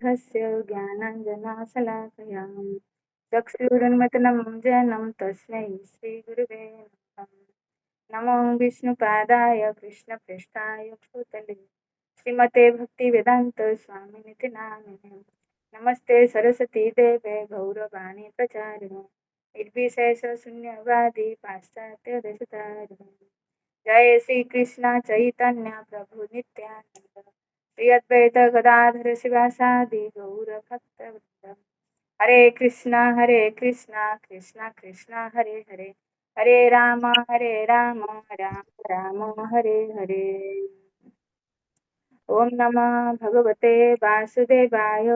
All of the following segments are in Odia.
समारूढस्य ज्ञानाञ्जनशलाकया चक्षुरुन्मिलितं येन तस्मै श्रीगुरुवे नमः। नमो विष्णुपादाय कृष्णप्रेष्ठाय भूतले श्रीमते भक्तिवेदान्त स्वामिनिति नामिने। नमस्ते सरस्वती देवे गौरवाणी प्रचारिणे निर्विशेष शून्यवादी पाश्चात्य देशतारिणे। जय श्री कृष्ण चैतन्य प्रभु नित्यानंद श्री अद्वैत गदाधर शिवासादि गौर भक्तवृंद। हरे कृष्णा कृष्णा कृष्णा हरे हरे हरे राम राम राम हरे हरे। ओम नमः भगवते वासुदेवाय।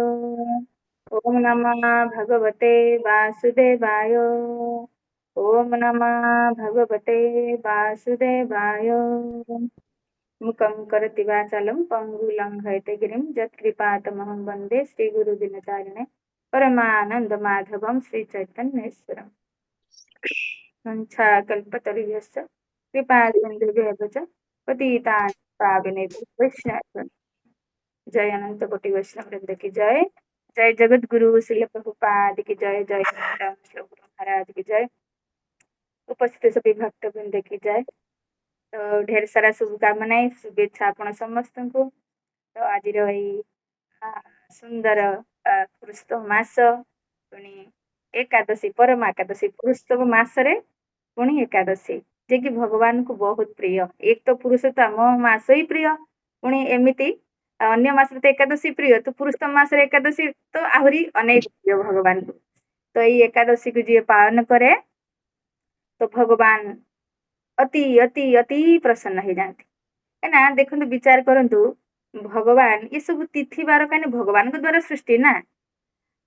ओम नमः भगवते वासुदेवाय। ओम नमः भगवते वासुदेवाय। मुखं करोति वाचालं पङ्गुलङ्घयते गिरिं यत्कृपातमहं वन्दे श्रीगुरुदिनचारिणे परमानन्दमाधवं श्रीचैतन्येश्वरम्। कल्पतरुभ्यश्च कृपासिन्धुभ्यः च पतितानां पावनेभ्यो वैष्णवेभ्यो जय अनंत कोटि वैष्णव वृंद की जय। जय जगत गुरु श्रील प्रभुपाद की जय। जय राम श्लोक महाराज की जय। उपस्थित सभी भक्त वृंद की जय। तो ढेर सारा शुभकामनाएं शुभेच्छा आपण समस्त को। तो आज सुंदर पुरुषोत्तम मास पुणी एकादशी परम एकादशी पुरुषोत्तम मासरे पुणी एकादशी जे कि भगवान को बहुत प्रिय। एक तो पुरुषोत्तम मास ही प्रिय पुणी एमिति अन्य मास तो एकादशी प्रिय तो पुरुषोत्तम मास एकादशी तो आहरी अनेक प्रिय भगवान को। तो ये एकादशी को जी पालन करे तो भगवान अति अति अति प्रसन्न हो जाती है। देखो विचार करंतु भगवान ये सब तिथि बार कहीं भगवान के द्वारा सृष्टि ना।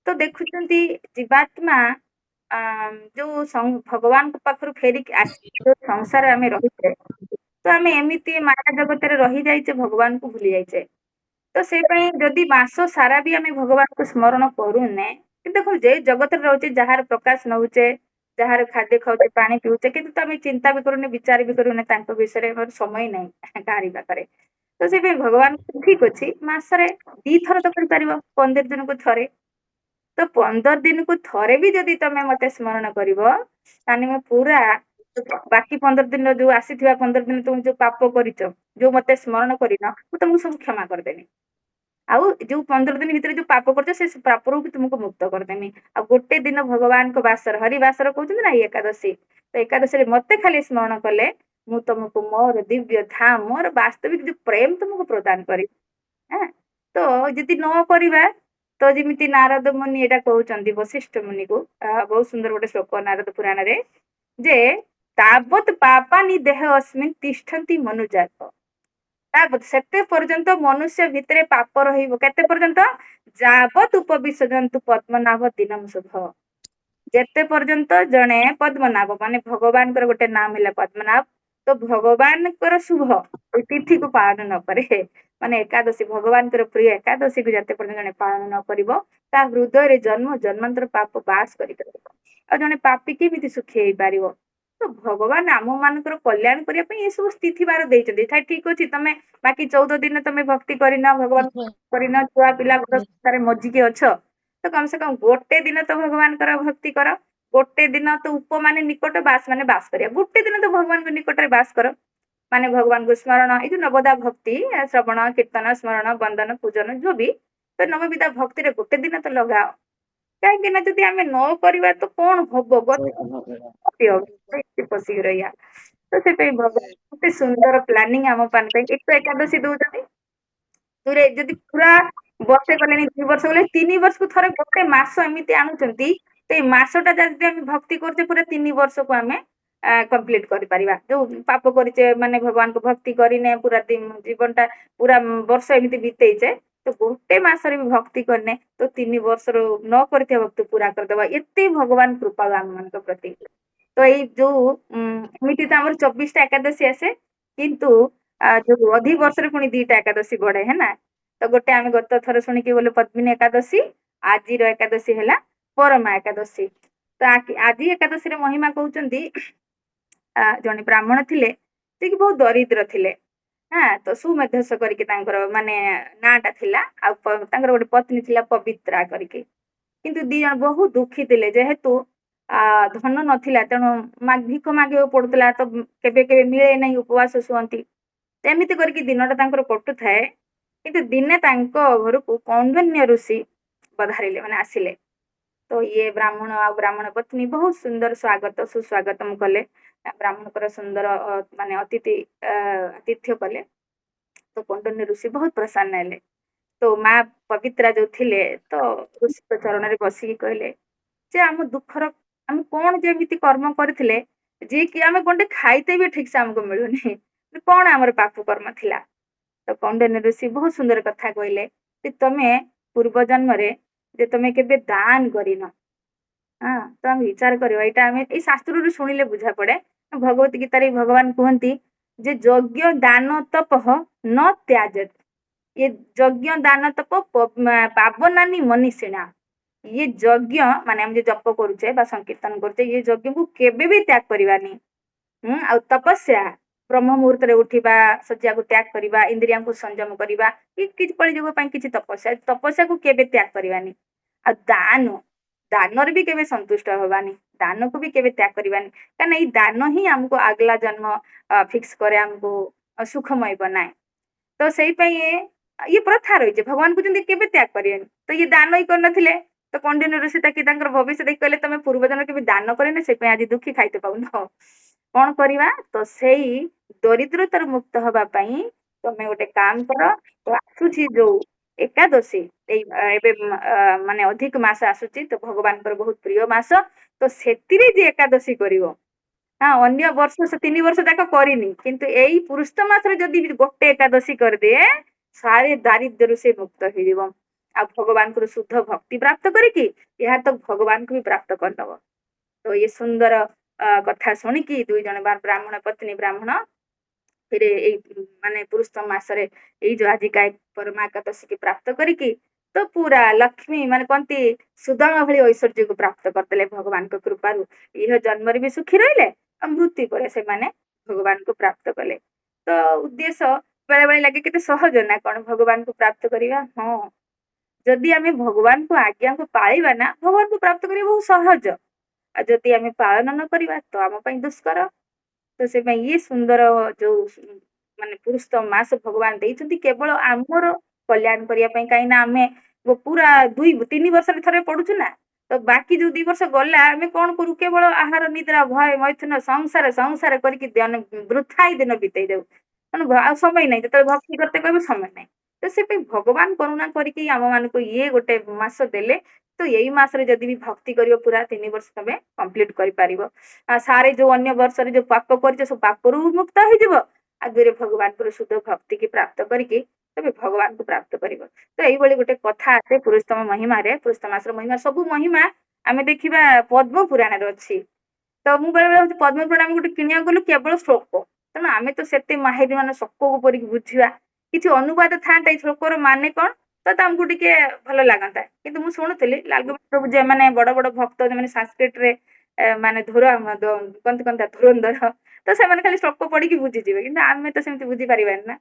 तो देखुंती जीवात्मा जो भगवान के पाखर फेरिक जो संसार आम रही तो आम एमती माया जगत रही जाइए भगवान को भूली जाइए। तो से जदि मास सारा भी आम भगवान को स्मरण करूने देखो जे जगत रोचे जार प्रकाश नौचे जार खाद्य खाऊे पानी पीऊे कि आम चिंता भी करूने विचार भी करूने विषय मोर समय ना कहारी पाखे। तो से भगवान ठीक अच्छे मसरे दी थर तो कर 15 दिन को थे। तो 15 दिन को थे भी जदि तुम मत स्मरण कर पूरा बाकी 15 दिन जो आसी 15 दिन तुम जो पाप कर जो मत स्मरण करना तुमको सब क्षमा करदेमी। आउ जो 15 दिन भीतर जो पाप कर पाप रू भी तुमको मुक्त करदेमी। आ गोटे दिन भगवान को बासर हरिवासर कहते ना एकादशी तो एकादशी मत खाली स्मरण कले मु तुमको मोर दिव्य धाम मोर वास्तविक जो प्रेम तुमको प्रदान करी। तो यदि न करवा तो जमी नारद मुनि एटा कहते वशिष्ठ मुनि को बहुत सुंदर गोटे श्लोक नारद पुराण रे जे तावत पापानि देह अस्मिन् तिष्ठन्ति मनुजात तावत सेते पर्यंत मनुष्य भितरे पाप रहिबो केते पर्यंत जावत उपविशजन्तु पद्मनाभ दिनम शुभ। जेते पर्यंत जने पद्मनाभ माने भगवान कर गोटे नाम है पद्मनाभ तो भगवान कर शुभ तिथि को पालन न करे माने एकादशी भगवान कर प्रिय एकादशी को जते पर्यंत जने पालन न करिवो ता हृदय रे जन्म जन्मांतर पाप बास करि आ जने पापी केमिति सुखी हेई पारिवो। तो भगवान आम मानकर कल्याण करने ये सब स्थिति बार देते ठीक अच्छे तुम बाकी 14 दिन तुम भक्ति करना भगवान करना छुआ पिला संसार मजिकी अछ तो कम से कम गोटे दिन तो भगवान कर भक्ति कर। गोटे दिन तो उपमाने निकट बास माने बास करिया गोटे दिन तो भगवान को निकट रे बास कर माने भगवान को स्मरण ये जो नवदा भक्ति श्रवण कीर्तन स्मरण वंदन पूजन जो भी तो नवविधा भक्ति रे गोटे दिन तो लगाओ कहीं जदि आम न करवा तो कौन हम पशिक रहा। तो से भगवान सुंदर प्लानिंग आम एक तो एकादशी दौरान जदि पूरा वर्षे गले 2 वर्ष गले 3 वर्ष को थे गोटे मस एमती आणुंट तो मसटा जब आम भक्ति करते पूरा 3 वर्ष को आम कंप्लीट कर जो पाप करे माने भगवान को भक्ति करने पूरा जीवनटा पूरा वर्ष एमती बीतेचे तो गोटे मसरे भी भक्ति करने तो 3 वर्ष न कर भक्ति पूरा करदे एत भगवान कृपा आम मान प्रति। तो ये जो एमती तो आम 24टा एकादशी आसे किंतु जो अधिक वर्ष पुणी 2टा एकादशी बढ़े है ना। तो गोटे आम गत थर शुणिकी बोले पद्मिनी एकादशी आज एकादशी है परमा एकादशी। तो आज एकादशी महिमा कहते जड़े ब्राह्मण थे बहुत दरिद्र थे ହଁ ତ ସୁମେଧସ କରିକି ତାଙ୍କର ମାନେ ନାଁଟା ଥିଲା। ଆଉ ତାଙ୍କର ଗୋଟେ ପତ୍ନୀ ଥିଲା ପବିତ୍ରା କରିକି। କିନ୍ତୁ ଦି ଜଣ ବହୁତ ଦୁଃଖୀ ଥିଲେ ଯେହେତୁ ଧନ ନଥିଲା ତେଣୁ ଭିକ ମାଗିବାକୁ ପଡୁଥିଲା ତ କେବେ କେବେ ମିଳେ ନାହିଁ ଉପବାସ ଶୁଅନ୍ତି। ଏମିତି କରିକି ଦିନଟା ତାଙ୍କର କଟୁଥାଏ। କିନ୍ତୁ ଦିନେ ତାଙ୍କ ଘରକୁ କୌଣ୍ଡନ୍ୟ ଋଷି ପଧାରିଲେ ମାନେ ଆସିଲେ। ତ ଇଏ ବ୍ରାହ୍ମଣ ଆଉ ବ୍ରାହ୍ମଣ ପତ୍ନୀ ବହୁତ ସୁନ୍ଦର ସ୍ଵାଗତ ସୁସ୍ୱାଗତମ କଲେ। ବ୍ରାହ୍ମଣଙ୍କର ସୁନ୍ଦର ମାନେ ଆତିଥ୍ୟ କଲେ। ତ କୌଣ୍ଡନ୍ୟ ଋଷି ବହୁତ ପ୍ରସନ୍ନ ହେଲେ। ତ ମା ପବିତ୍ରା ଯୋଉ ଥିଲେ ତ ଋଷିଙ୍କ ଚରଣରେ ବସିକି କହିଲେ ଯେ ଆମ ଦୁଃଖର ଆମେ କଣ ଯେମିତି କର୍ମ କରିଥିଲେ ଯିଏ କି ଆମେ ଗଣ୍ଡେ ଖାଇତେ ବି ଠିକ ସେ ଆମକୁ ମିଳୁନି। କଣ ଆମର ପାପ କର୍ମ ଥିଲା। ତ କୌଣ୍ଡନ୍ୟ ଋଷି ବହୁତ ସୁନ୍ଦର କଥା କହିଲେ ଯେ ତମେ ପୂର୍ବ ଜନ୍ମରେ ଯେ ତମେ କେବେ ଦାନ କରିନ। ହଁ ତ ଆମେ ବିଚାର କରିବା ଏଇଟା ଆମେ ଏଇ ଶାସ୍ତ୍ରରୁ ଶୁଣିଲେ ବୁଝା ପଡେ। ଭଗବତ ଗୀତାରେ ଭଗବାନ କୁହନ୍ତି ଯେ ଯଜ୍ଞ ଦାନ ତପଃ ନ ତ୍ୟାଜତ। ये ଯଜ୍ଞ ଦାନ ତପ ପାବନାନି ମନୀଷିଣା। ଇଏ ଯଜ୍ଞ ମାନେ ଆମେ ଯୋଉ ଜପ କରୁଛେ ବା ସଂକୀର୍ତ୍ତନ କରୁଛେ ଇଏ ଯଜ୍ଞକୁ କେବେ ବି ତ୍ୟାଗ କରିବାନି। ଆଉ ତପସ୍ୟା ବ୍ରହ୍ମ ମୁହୂର୍ତ୍ତରେ ଉଠିବା ଶଯ୍ୟାକୁ ତ୍ୟାଗ କରିବା ଇନ୍ଦ୍ରିୟଙ୍କୁ ସଂଯମ କରିବା କିଛି କଳିଯୁଗ ପାଇଁ କିଛି ତପସ୍ୟାକୁ କେବେ ତ୍ୟାଗ କରିବାନି। ଆଉ ଦାନରେ ବି କେବେ ସନ୍ତୁଷ୍ଟ ହବାନି। ଦାନକୁ ବି କେବେ ତ୍ୟାଗ କରିବାନି କାହିଁକିନା ଏଇ ଦାନ ହିଁ ଆମକୁ ଆଗଲା ଜନ୍ମ ଫିକ୍ସ କରେ ଆମକୁ ସୁଖମୟ ବନାଏ। ତ ସେଇ ପାଇଁ ଇଏ ପ୍ରଥା ରହିଛି ଭଗବାନଙ୍କୁ ଯେମିତି କେବେ ତ୍ୟାଗ କରିବେନି। ତ ଇଏ ଦାନ ହିଁ କରିନଥିଲେ। ତ କୌଣ୍ଡନ୍ୟ ଋଷି ତାକି ତାଙ୍କର ଭବିଷ୍ୟ ଦେଖି କହିଲେ ତମେ ପୂର୍ବ ଜନ୍ମ କେବେ ଦାନ କରିନ ସେଇ ପାଇଁ ଆଜି ଦୁଃଖୀ ଖାଇତେ ପାଉନ। କଣ କରିବା ତ ସେଇ ଦରିଦ୍ରତାରୁ ମୁକ୍ତ ହବା ପାଇଁ ତମେ ଗୋଟେ କାମ କର। ତ ଆସୁଛି ଯୋଉ ଏକାଦଶୀ ଏଇ ଏବେ ମାନେ ଅଧିକ ମାସ ଆସୁଛି ତ ଭଗବାନଙ୍କର ବହୁତ ପ୍ରିୟ ମାସ। ତ ସେଥିରେ ଯିଏ ଏକାଦଶୀ କରିବ ହଁ ଅନ୍ୟ ବର୍ଷ ସେ 3 ବର୍ଷ ଯାକ କରିନି କିନ୍ତୁ ଏଇ ପୁରୁଷ ମାସରେ ଯଦି ଗୋଟେ ଏକାଦଶୀ କରିଦିଏ ସାରେ ଦାରିଦ୍ର୍ୟରୁ ସେ ମୁକ୍ତ ହେଇଯିବ। ଆଉ ଭଗବାନଙ୍କର ଶୁଦ୍ଧ ଭକ୍ତି ପ୍ରାପ୍ତ କରିକି ଏହା ତ ଭଗବାନଙ୍କୁ ବି ପ୍ରାପ୍ତ କରିନବ। ତ ଇଏ ସୁନ୍ଦର କଥା ଶୁଣିକି ଦୁଇ ଜଣ ବ୍ରାହ୍ମଣ ପତ୍ନୀ ବ୍ରାହ୍ମଣ ଫିରେ ଏଇ ମାନେ ପୁରୁଷ ମାସରେ ଏଇ ଯୋଉ ଆଜିକା ପରମା ଏକାଦଶୀ କି ପ୍ରାପ୍ତ କରିକି ତ ପୁରା ଲକ୍ଷ୍ମୀ ମାନେ କହନ୍ତି ସୁଦାମ ଭଳି ଐଶ୍ୱର୍ଯ୍ୟକୁ ପ୍ରାପ୍ତ କରିଦେଲେ ଭଗବାନଙ୍କ କୃପାରୁ। ଇହ ଜନ୍ମରେ ବି ସୁଖୀ ରହିଲେ ଆଉ ମୃତ୍ୟୁ ପରେ ସେମାନେ ଭଗବାନଙ୍କୁ ପ୍ରାପ୍ତ କଲେ। ତ ଉଦ୍ଦେଶ୍ୟ ବେଳେ ବେଳେ ଲାଗେ କେତେ ସହଜ ନା କଣ ଭଗବାନଙ୍କୁ ପ୍ରାପ୍ତ କରିବା। ହଁ ଯଦି ଆମେ ଭଗବାନଙ୍କୁ ଆଜ୍ଞାକୁ ପାଳିବା ନା ଭଗବାନଙ୍କୁ ପ୍ରାପ୍ତ କରିବା ବହୁତ ସହଜ। ଆଉ ଯଦି ଆମେ ପାଳନ ନ କରିବା ତ ଆମ ପାଇଁ ଦୁଷ୍କର। ତ ସେ ପାଇଁ ଇଏ ସୁନ୍ଦର ଯୋଉ ମାନେ ପୁରୁଷ ମାସ ଭଗବାନ ଦେଇଛନ୍ତି କେବଳ ଆମର କଲ୍ୟାଣ କରିବା ପାଇଁ। କାହିଁକି ନା ଆମେ ପୁରା 2-3 ବର୍ଷରେ ଥରେ ପଡୁଛୁ ନା ତ ବାକି ଯୋଉ 2 ବର୍ଷ ଗଲା ଆମେ କଣ କରୁ କେବଳ ଆହାର ନିଦ୍ରା ଭୟ ମୈଥୁନ ସଂସାର କରିକି ବୃଥା ହିଁ ଦିନ ବିତେଇ ଦଉ। ତେଣୁ ଆଉ ସମୟ ନାହିଁ ଯେତେବେଳେ ଭକ୍ତି କରତେ କହିବୁ ସମୟ ନାହିଁ। ତ ସେ ପାଇଁ ଭଗବାନ କରୁଣା କରିକି ଆମ ମାନଙ୍କୁ ଇଏ ଗୋଟେ ମାସ ଦେଲେ। ତ ଏଇ ମାସରେ ଯଦି ବି ଭକ୍ତି କରିବ ପୁରା 3 ବର୍ଷ ତମେ କମ୍ପ୍ଲିଟ କରିପାରିବ। ସାରେ ଯୋଉ ଅନ୍ୟ ବର୍ଷରେ ଯୋଉ ପାପ କରିଛ ସବୁ ପାପରୁ ମୁକ୍ତ ହେଇଯିବ। ଆଗରେ ଭଗବାନଙ୍କର ଶୁଦ୍ଧ ଭକ୍ତି କି ପ୍ରାପ୍ତ କରିକି ତମେ ଭଗବାନଙ୍କୁ ପ୍ରାପ୍ତ କରିବ। ତ ଏଇଭଳି ଗୋଟେ କଥା ଆସେ ପୁରୁଷୋତ୍ତମ ମହିମାରେ ପୁରୁଷ ମାସର ମହିମା ସବୁ ମହିମା ଆମେ ଦେଖିବା ପଦ୍ମ ପୁରାଣରେ ଅଛି। ତ ମୁଁ ବେଳେ ବେଳେ ହଉଛି ପଦ୍ମ ପୁରାଣ ଆମେ ଗୋଟେ କିଣିବାକୁ ଗଲୁ କେବଳ ଶ୍ଳୋକ ତେଣୁ ଆମେ ତ ସେତେ ମାହିର ମାନେ ଶ୍ଳୋକକୁ ପରିକି ବୁଝିବା କିଛି ଅନୁବାଦ ଥାନ୍ତା ଏଇ ଶ୍ଳୋକର ମାନେ କଣ ତ ଆମକୁ ଟିକେ ଭଲ ଲାଗନ୍ତା। କିନ୍ତୁ ମୁଁ ଶୁଣୁଥିଲି ଲାଲଗୋବିନ୍ଦ ପ୍ରଭୁ ମାନେ ବଡ ବଡ ଭକ୍ତ ଯୋଉମାନେ ସାଂସ୍କ୍ରିଟ ରେ ମାନେ କହନ୍ତି ଧୁରନ୍ଧର ତ ସେମାନେ ଖାଲି ଶ୍ଳୋକ ପଢିକି ବୁଝିଯିବେ କିନ୍ତୁ ଆମେ ତ ସେମିତି ବୁଝିପାରିବାନି ନା।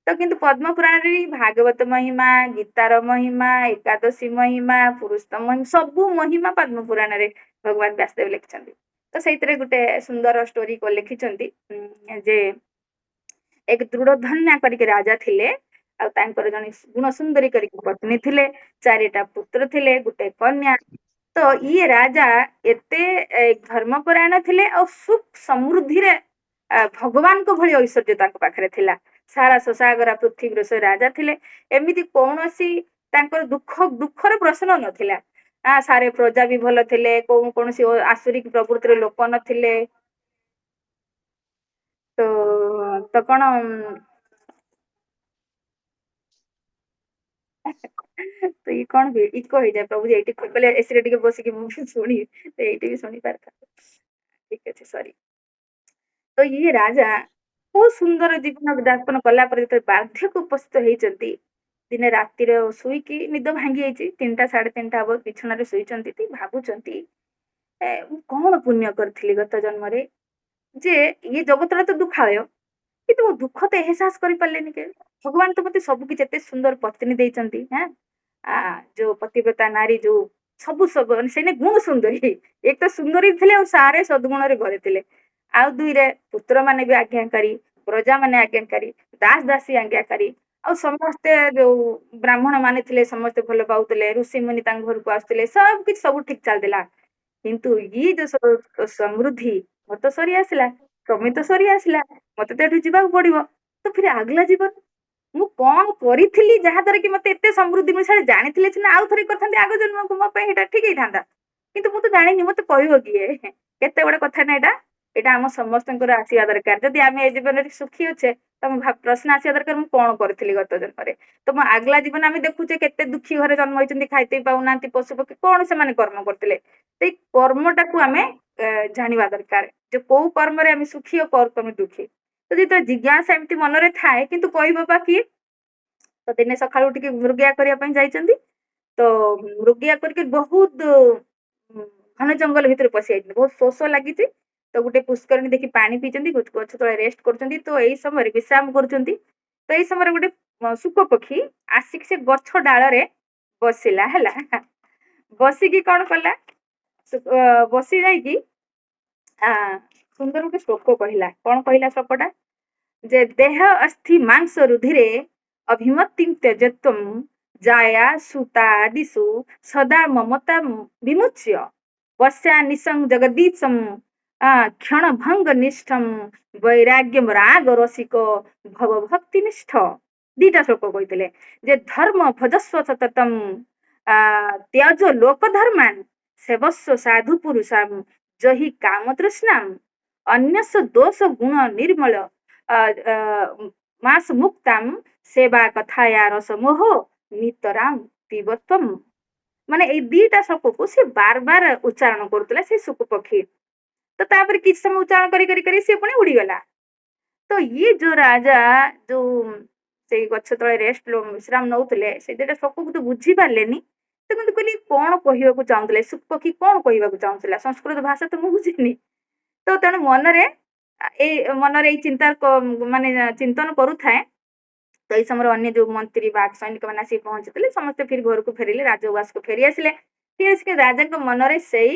ତ କିନ୍ତୁ ପଦ୍ମ ପୁରାଣରେ ଭାଗବତ ମହିମା ଗୀତାର ମହିମା ଏକାଦଶୀ ମହିମା ପୁରୁଷୋତ୍ତମ ମହିମା ସବୁ ମହିମା ପଦ୍ମ ପୁରାଣରେ ଭଗବାନ ବ୍ୟାସଦେବ ଲେଖିଛନ୍ତି। ତ ସେଇଥିରେ ଗୋଟେ ସୁନ୍ଦର ଷ୍ଟୋରି ଲେଖିଛନ୍ତି ଯେ ଏକ ଦୃଢ ଧନ୍ୟା କରିକି ରାଜା ଥିଲେ। ଆଉ ତାଙ୍କର ଜଣେ ଗୁଣ ସୁନ୍ଦରୀ କରିକି ପତ୍ନୀ ଥିଲେ 4ଟା ପୁତ୍ର ଥିଲେ ଗୋଟେ କନ୍ୟା। ତ ଇଏ ରାଜା ଏତେ ଧର୍ମପରାୟଣ ଥିଲେ ଆଉ ସୁଖ ସମୃଦ୍ଧିରେ ଭଗବାନଙ୍କ ଭଳି ଐଶ୍ୱର୍ଯ୍ୟ ତାଙ୍କ ପାଖରେ ଥିଲା। ସାରା ସୋସାଗରା ପୃଥିବୀର ସେ ରାଜା ଥିଲେ। ଏମିତି କୌଣସି ତାଙ୍କର ଦୁଃଖର ପ୍ରଶ୍ନ ନଥିଲା। ସାରେ ପ୍ରଜା ବି ଭଲ ଥିଲେ କୌଣସି ଆସୁରିକ ପ୍ରକୃତିର ଲୋକ ନଥିଲେ। ତ ତ କଣ ତ ଇଏ କଣ ହୁଏ ଇକୋ ହେଇଯାଏ ପ୍ରଭୁ ଏଇଠି କହିଲେ ଏସିରେ ଟିକେ ବସିକି ମୁଁ ବି ଶୁଣି ଏଇଠି ବି ଶୁଣି ପାରିଥାନ୍ତି। ଠିକ ଅଛି ସରି। ତ ଇଏ ରାଜା ବହୁତ ସୁନ୍ଦର ଜୀବନ ଯାପନ କଲା ପରେ ଯେତେବେଳେ ବାର୍ଦ୍ଧକ୍ୟ ଉପସ୍ଥିତ ହେଇଛନ୍ତି ଦିନେ ରାତିରେ ଶୋଇକି ନିଦ ଭାଙ୍ଗି ଯାଇଛି 3ଟା 3:30 ହବ ବିଛଣାରେ ଶୋଇଛନ୍ତି ଭାବୁଛନ୍ତି ମୁଁ କଣ ପୁଣ୍ୟ କରିଥିଲି ଗତ ଜନ୍ମରେ ଯେ ଇଏ ଜଗତର ତ ଦୁଃଖାଳୟ କିନ୍ତୁ ମୁଁ ଦୁଃଖ ତ ଏହସାସ କରିପାରିଲିନି କେ ଭଗବାନ ତ ମତେ ସବୁ କିଛି ଏତେ ସୁନ୍ଦର ପତ୍ନୀ ଦେଇଛନ୍ତି ହଁ ଯୋଉ ପତିବ୍ରତା ନାରୀ ଯୋଉ ସବୁ ମାନେ ସେଇନେ ଗୁଣ ସୁନ୍ଦରୀ ଏକ ତ ସୁନ୍ଦରୀ ଥିଲେ ଆଉ ସାରେ ସଦ୍ଗୁଣରେ ଭରି ଥିଲେ ଆଉ ଦୁଇରେ ପୁତ୍ର ମାନେ ବି ଆଜ୍ଞାକାରୀ ପ୍ରଜା ମାନେ ଆଜ୍ଞାକାରୀ ଦାସ ଦାସୀ ଆଜ୍ଞାକାରୀ ଆଉ ସମସ୍ତେ ଯୋଉ ବ୍ରାହ୍ମଣ ମାନେ ଥିଲେ ସମସ୍ତେ ଭଲ ପାଉଥିଲେ ଋଷି ମୁନି ତାଙ୍କ ଘରକୁ ଆସୁଥିଲେ ସବୁ କିଛି ସବୁ ଠିକ ଚାଲିଥିଲା କିନ୍ତୁ ଇଏ ଯୋଉ ସମୃଦ୍ଧି ମୋର ତ ସରି ଆସିଲା ସ୍ୱାମୀ ତ ସରି ଆସିଲା ମତେ ତ ଏଠୁ ଯିବାକୁ ପଡିବ ତ ଫିର ଆଗଲା ଜୀବନ ମୁଁ କଣ କରିଥିଲି ଯାହା ଦ୍ୱାରା କି ମତେ ଏତେ ସମୃଦ୍ଧି ମିଳେ ସେଟା ଜାଣିଥିଲେ ସିନା ଆଉ ଥରେ କରିଥାନ୍ତି ଆଗ ଜନ୍ମକୁ ମୋ ପାଇଁ ଏଇଟା ଠିକ ହେଇଥାନ୍ତା କିନ୍ତୁ ମୁଁ ତ ଜାଣିନି ମତେ କହିବ କିଏ କେତେ ବଡ କଥା ନା ଏଇଟା ଆମ ସମସ୍ତଙ୍କର ଆସିବା ଦରକାର ଯଦି ଆମେ ଏ ଜୀବନରେ ସୁଖୀ ଅଛେ ତମ ପ୍ରଶ୍ନ ଆସିବା ଦରକାର ମୁଁ କଣ କରିଥିଲି ଗତ ଜନ୍ମରେ ତ ମୋ ଆଗଲା ଜୀବନ ଆମେ ଦେଖୁଛେ କେତେ ଦୁଃଖୀ ଘରେ ଜନ୍ମ ହେଇଛନ୍ତି ଖାଇତେ ପାଉନାହାନ୍ତି ପଶୁ ପକ୍ଷୀ କଣ ସେମାନେ କର୍ମ କରିଥିଲେ ସେଇ କର୍ମଟାକୁ ଆମେ ଜାଣିବା ଦରକାର ଯେ କୋଉ କର୍ମରେ ଆମେ ସୁଖୀ ଓ କୋଉ କର୍ମରେ ଦୁଃଖୀ ତ ଯେତେବେଳେ ଜିଜ୍ଞାସା ଏମିତି ମନରେ ଥାଏ କିନ୍ତୁ କହିବ ବା କିଏ ତ ଦିନେ ସକାଳୁ ଟିକେ ମୃଗିଆ କରିବା ପାଇଁ ଯାଇଛନ୍ତି ତ ମୃଗିଆ କରିକି ବହୁତ ଘନ ଜଙ୍ଗଲ ଭିତରେ ପଶି ଯାଇଛନ୍ତି ବହୁତ ଶୋଷ ଲାଗିଛି ତ ଗୋଟେ ପୁଷ୍କରିଣୀ ଦେଖି ପାଣି ପିଇଛନ୍ତି ଗଛ ତଳେ ରେଷ୍ଟ କରୁଛନ୍ତି ତ ଏଇ ସମୟରେ ବିଶ୍ରାମ କରୁଛନ୍ତି ତ ଏଇ ସମୟରେ ଗୋଟେ ଶୁକ ପକ୍ଷୀ ଆସିକି ସେ ଗଛ ଡାଳରେ ବସିଲା ହେଲା ବସିକି କଣ କଲା ବସି ଯାଇକି ସୁନ୍ଦର ଗୋଟେ ଶ୍ଲୋକ କହିଲା କଣ କହିଲା ଶ୍ଲୋକଟା ଯେ ଦେହ ଅସ୍ଥି ମାଂସ ରୁଧିରେ ଅଭିମତି ତ୍ୟଜତ୍ୱମ୍ ଜାୟା ସୁତା ଆଦିଷୁ ସଦା ମମତା ବିମୁଚ୍ୟ ପଶ୍ୟା ନିଶଂ ଜଗଦୀଶಂ କ୍ଷଣ ଭଙ୍ଗ ନିଷ୍ଠମ୍ ବୈରାଗ୍ୟମ ରାଗ ରସିକ ଭବ ଭକ୍ତି ନିଷ୍ଠ ଦିଟା ଶ୍ଲୋକ କହିଥିଲେ ଯେ ଧର୍ମ ଭଜସ୍ୱ ସତତମ୍ ତ୍ୟଜ ଲୋକ ଧର୍ମାନ ସେବସ୍ୱ ସାଧୁ ପୁରୁଷାମ୍ ଜହି କାମ ତୃଷ୍ଣାମ୍ ଅନ୍ୟସ ଦୋଷ ଗୁଣ ନିର୍ମଳ ମାସ ମୁକ୍ତାମ୍ ସେବା କଥାୟା ରସମୋହ ନିତରାମ୍ ପିବତ୍ୱମ୍ ମାନେ ଏଇ ଦିଟା ଶ୍ଲୋକକୁ ସେ ବାର ବାର ଉଚ୍ଚାରଣ କରୁଥିଲା ସେ ଶୁକ ପକ୍ଷୀ ତ ତାପରେ କିଛି ସମୟ ଉଚ୍ଚାରଣ କରି ସିଏ ପୁଣି ଉଡିଗଲା ତ ଇଏ ଯୋଉ ରାଜା ଯୋଉ ସେଇ ଗଛ ତଳେ ରେଷ୍ଟ ବିଶ୍ରାମ ନଉଥିଲେ ସେ ଦିଟା ଶ୍ଲୋକକୁ ତ ବୁଝି ପାରିଲେନି ତ କିନ୍ତୁ କହିଲି କଣ କହିବାକୁ ଚାହୁଁଥିଲେ ଶୁକ ପକ୍ଷୀ କଣ କହିବାକୁ ଚାହୁଁଥିଲା ସଂସ୍କୃତ ଭାଷା ତ ମୁଁ ବୁଝିନି ତ ତେଣୁ ମନରେ ଏଇ ଚିନ୍ତା ମାନେ ଚିନ୍ତନ କରୁଥାଏ ତ ଏଇ ସମୟରେ ଅନ୍ୟ ଯୋଉ ମନ୍ତ୍ରୀ ବା ସୈନିକ ମାନେ ଆସିକି ପହଞ୍ଚିଥିଲେ ସମସ୍ତେ ଫିର ଘରକୁ ଫେରିଲେ ରାଜଉଆସକୁ ଫେରି ଆସିଲେ ଫିର ଆସିକି ରାଜାଙ୍କ ମନରେ ସେଇ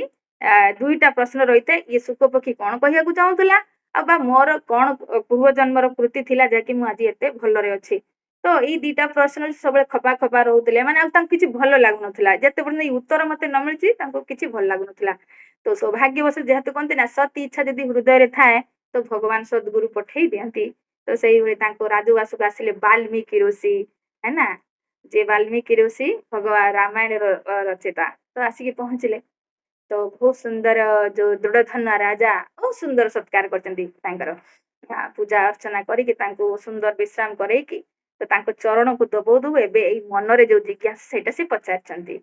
ଦୁଇଟା ପ୍ରଶ୍ନ ରହିଥାଏ ଇଏ ଶୁକ ପକ୍ଷୀ କଣ କହିବାକୁ ଚାହୁଁଥିଲା ଆଉ ବା ମୋର କଣ ପୂର୍ବ ଜନ୍ମର କୃତି ଥିଲା ଯାହାକି ମୁଁ ଆଜି ଏତେ ଭଲରେ ଅଛି ତ ଏଇ ଦିଟା ପ୍ରଶ୍ନ ସବୁବେଳେ ଖପା ରହୁଥିଲେ ମାନେ ଆଉ ତାଙ୍କୁ କିଛି ଭଲ ଲାଗୁନଥିଲା ଯେତେ ପର୍ଯ୍ୟନ୍ତ ଏଇ ଉତ୍ତର ମତେ ନ ମିଳିଛି ତାଙ୍କୁ କିଛି ଭଲ ଲାଗୁନଥିଲା ତ ସୌଭାଗ୍ୟବଶ ଯେହେତୁ କହନ୍ତି ନା ସତ୍ ଇଚ୍ଛା ଯଦି ହୃଦୟରେ ଥାଏ ତ ଭଗବାନ ସଦଗୁରୁ ପଠେଇ ଦିଅନ୍ତି ତ ସେଇଭଳି ତାଙ୍କ ରାଜଉଆସକୁ ଆସିଲେ ବାଲ୍ମୀକି ଋଷି ହେଲା ଯେ ବାଲ୍ମୀକି ଋଷି ଭଗବାନ ରାମାୟଣର ରଚିତା ତ ଆସିକି ପହଞ୍ଚିଲେ ତ ବହୁତ ସୁନ୍ଦର ଯୋଉ ଦୃଢଧନ ରାଜା ବହୁତ ସୁନ୍ଦର ସତ୍କାର କରିଛନ୍ତି ତାଙ୍କର ପୂଜା ଅର୍ଚ୍ଚନା କରିକି ତାଙ୍କୁ ସୁନ୍ଦର ବିଶ୍ରାମ କରେଇକି ତ ତାଙ୍କ ଚରଣକୁ ଦବଉ ଏବେ ଏଇ ମନରେ ଯୋଉ ଜିଜ୍ଞାସା ସେଇଟା ସେ ପଚାରିଛନ୍ତି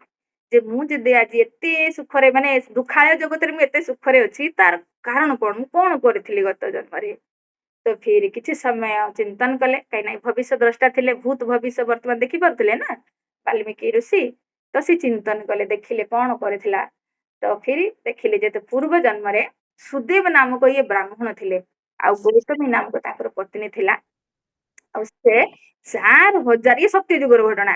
ଯେ ମୁଁ ଯଦି ଆଜି ଏତେ ସୁଖରେ ମାନେ ଦୁଃଖାଳୟ ଜଗତରେ ମୁଁ ଏତେ ସୁଖରେ ଅଛି ତାର କାରଣ କଣ ମୁଁ କଣ କରିଥିଲି ଗତ ଜନ୍ମରେ ତ ଫିର କିଛି ସମୟ ଚିନ୍ତନ କଲେ କାହିଁକି ନା ଭବିଷ୍ୟ ଦ୍ରଷ୍ଟା ଥିଲେ ଭୂତ ଭବିଷ୍ୟ ବର୍ତ୍ତମାନ ଦେଖି ପାରୁଥିଲେ ନା ବାଲ୍ମୀକି ଋଷି ତ ସେ ଚିନ୍ତନ କଲେ ଦେଖିଲେ କଣ କରିଥିଲା ତ ଫିରି ଦେଖିଲେ ଯେ ପୂର୍ବ ଜନ୍ମରେ ସୁଦେବ ନାମକ ଇଏ ବ୍ରାହ୍ମଣ ଥିଲେ ଆଉ ଗୌତମୀ ନାମକ ତାଙ୍କର ପତ୍ନୀ ଥିଲା ଆଉ ସେ 4000 ଇଏ ସତ୍ୟ ଯୁଗର ଘଟଣା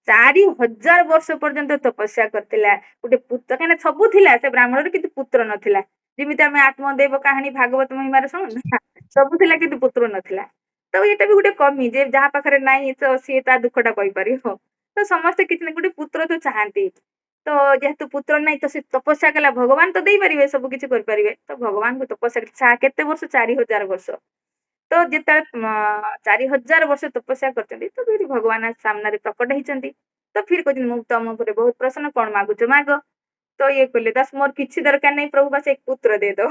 4000 ବର୍ଷ ପର୍ଯ୍ୟନ୍ତ ତପସ୍ୟା କରିଥିଲା ଗୋଟେ ପୁତ୍ର କାହିଁକିନା ସବୁ ଥିଲା ସେ ବ୍ରାହ୍ମଣର କିନ୍ତୁ ପୁତ୍ର ନଥିଲା ଯେମିତି ଆମେ ଆତ୍ମଦେବ କାହାଣୀ ଭାଗବତ ମହିମାରେ ଶୁଣୁ ନା ସବୁ ଥିଲା କିନ୍ତୁ ପୁତ୍ର ନଥିଲା ତ ଏଇଟା ବି ଗୋଟେ କମି ଯେ ଯାହା ପାଖରେ ନାହିଁ ତ ସିଏ ତା ଦୁଃଖ ଟା କହିପାରିବ ତ ସମସ୍ତେ କିଛି ନା ଗୋଟେ ପୁତ୍ର ତ ଚାହାନ୍ତି ତ ଯେହେତୁ ପୁତ୍ର ନାହିଁ ତ ସେ ତପସ୍ୟା କଲା ଭଗବାନ ତ ଦେଇପାରିବେ ସବୁ କିଛି କରିପାରିବେ ତ ଭଗବାନଙ୍କୁ ତପସ୍ୟା କେତେ ବର୍ଷ 4000 ବର୍ଷ ତ ଯେତେବେଳେ 4000 ବର୍ଷ ତପସ୍ୟା କରିଛନ୍ତି ତ ଫିର ଭଗବାନ ସାମ୍ନାରେ ପ୍ରକଟ ହେଇଛନ୍ତି ତ ଫିର କହିଛନ୍ତି ମୁଁ ତମ ଉପରେ ବହୁତ ପ୍ରସନ୍ନ କଣ ମାଗୁଛ ମାଗ ତ ଇଏ କହିଲେ ଦାସ ମୋର କିଛି ଦରକାର ନାହିଁ ପ୍ରଭୁ ବାସ ଏକ ପୁତ୍ର ଦେଇଦବ